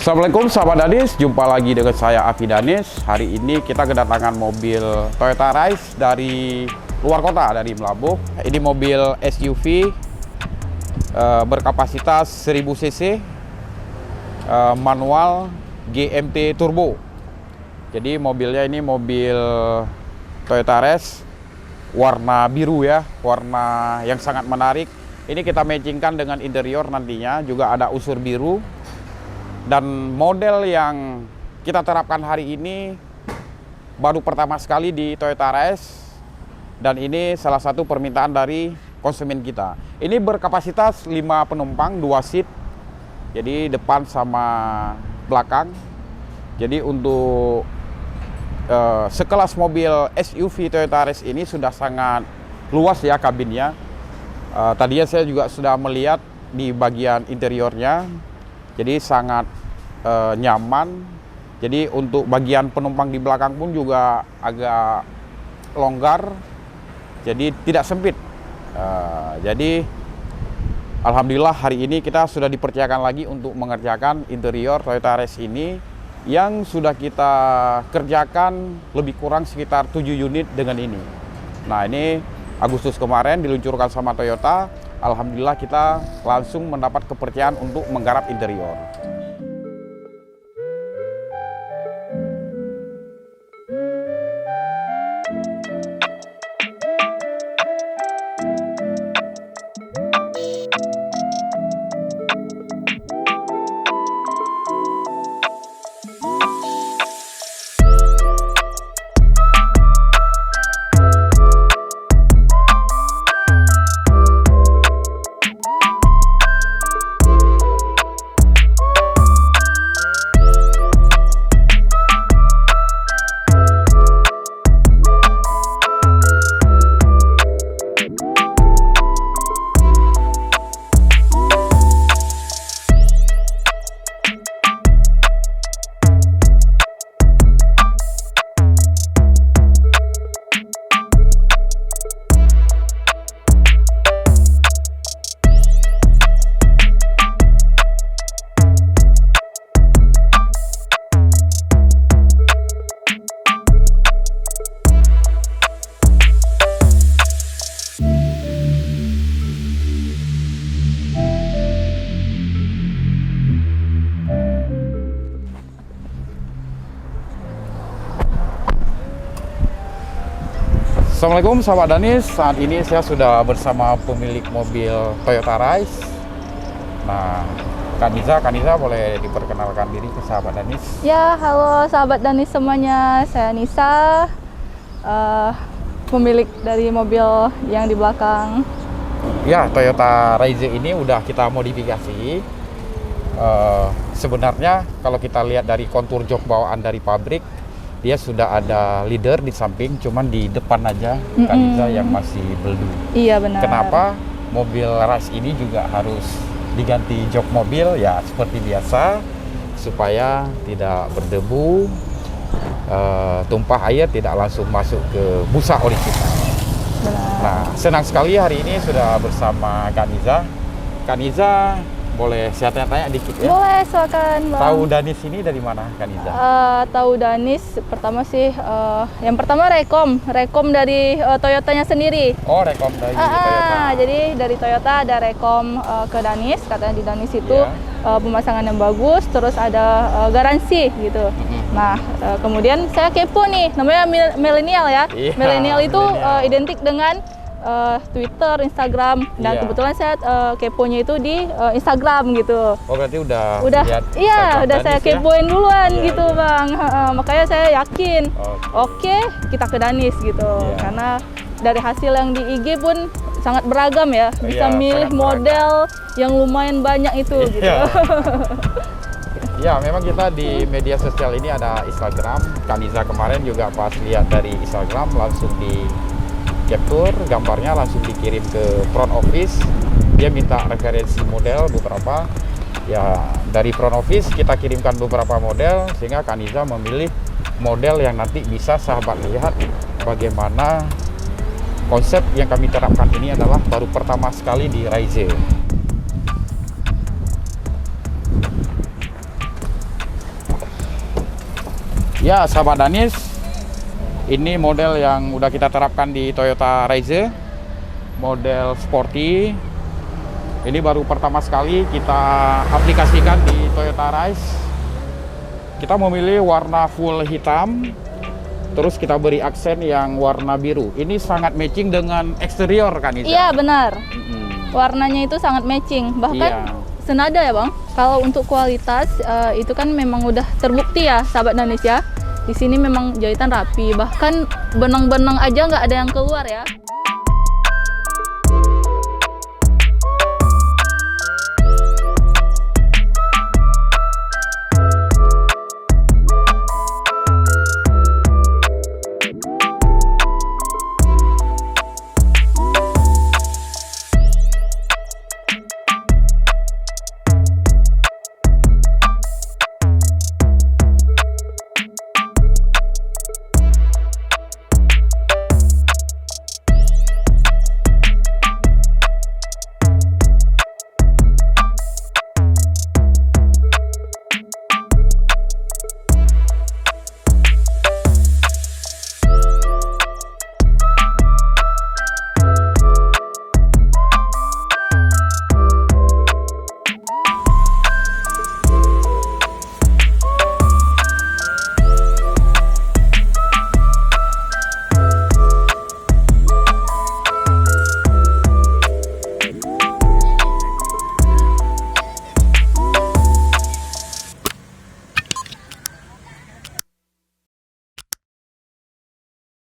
Assalamualaikum sahabat Danis, jumpa lagi dengan saya Afi Danis. Hari ini kita kedatangan mobil Toyota Rise dari luar kota, dari Melabuh. Ini mobil SUV berkapasitas 1000 cc, manual GMT turbo. Jadi mobilnya ini mobil Toyota Rise warna biru ya, warna yang sangat menarik. Ini kita matchingkan dengan interior nantinya, juga ada unsur biru. Dan model yang kita terapkan hari ini baru pertama sekali di Toyota Rise, dan ini salah satu permintaan dari konsumen kita. Ini berkapasitas 5 penumpang, 2 seat, jadi depan sama belakang. Jadi untuk sekelas mobil SUV Toyota Rise ini sudah sangat luas ya kabinnya. Tadinya saya juga sudah melihat di bagian interiornya. Jadi sangat nyaman. Jadi untuk bagian penumpang di belakang pun juga agak longgar. Jadi tidak sempit. Jadi alhamdulillah hari ini kita sudah dipercayakan lagi untuk mengerjakan interior Toyota Rise ini, yang sudah kita kerjakan lebih kurang sekitar 7 unit dengan ini. Nah, ini Agustus kemarin diluncurkan sama Toyota. Alhamdulillah kita langsung mendapat kepercayaan untuk menggarap interior. Assalamualaikum sahabat Danis, saat ini saya sudah bersama pemilik mobil Toyota Rise. Nah, Kaniza boleh diperkenalkan diri ke sahabat Danis? Ya, halo sahabat Danis semuanya, saya Nisa, pemilik dari mobil yang di belakang. Ya, Toyota Rise ini udah kita modifikasi. Sebenarnya kalau kita lihat dari kontur jok bawaan dari pabrik, dia sudah ada leader di samping, cuman di depan aja Kaniza yang masih beldu. Iya benar. Kenapa mobil Rise ini juga harus diganti jok mobil? Ya seperti biasa, supaya tidak berdebu, tumpah air tidak langsung masuk ke busa oli kita. Benar. Nah, senang sekali hari ini sudah bersama Kaniza. Kaniza, boleh saya tanya-tanya dikit ya? Boleh, silakan Bang. Tahu Danis ini dari mana, Kaniza? Tahu Danis, pertama sih, yang pertama Rekom dari Toyotanya sendiri. Oh, Rekom dari Toyota. Jadi dari Toyota ada Rekom ke Danis, katanya di Danis itu pemasangan yang bagus, terus ada garansi gitu. Nah, kemudian saya kepo nih, namanya milenial ya. Iya, Milenial itu identik dengan Twitter, Instagram, dan kebetulan saya keponya itu di Instagram gitu. Oh, berarti udah lihat iya, udah saya kepoin duluan gitu Bang. Makanya saya yakin, oke, kita ke Danis gitu. Karena dari hasil yang di IG pun sangat beragam ya, bisa milih model yang lumayan banyak itu gitu. Ya, memang kita di media sosial ini ada Instagram. Kaniza kemarin juga pas lihat dari Instagram langsung di capture gambarnya, langsung dikirim ke front office. Dia minta referensi model beberapa. Ya, dari front office kita kirimkan beberapa model, sehingga Kaniza memilih model yang nanti bisa sahabat lihat bagaimana konsep yang kami terapkan ini adalah baru pertama sekali di Rise. Ya, sahabat Danis, ini model yang udah kita terapkan di Toyota Raize, model sporty. Ini baru pertama sekali kita aplikasikan di Toyota Raize. Kita memilih warna full hitam, terus kita beri aksen yang warna biru. Ini sangat matching dengan eksterior kan, Iza? Iya, benar. Warnanya itu sangat matching, bahkan senada ya Bang. Kalau untuk kualitas itu kan memang udah terbukti ya sahabat Danis ya. Di sini memang jahitan rapi, bahkan benang-benang aja nggak ada yang keluar ya.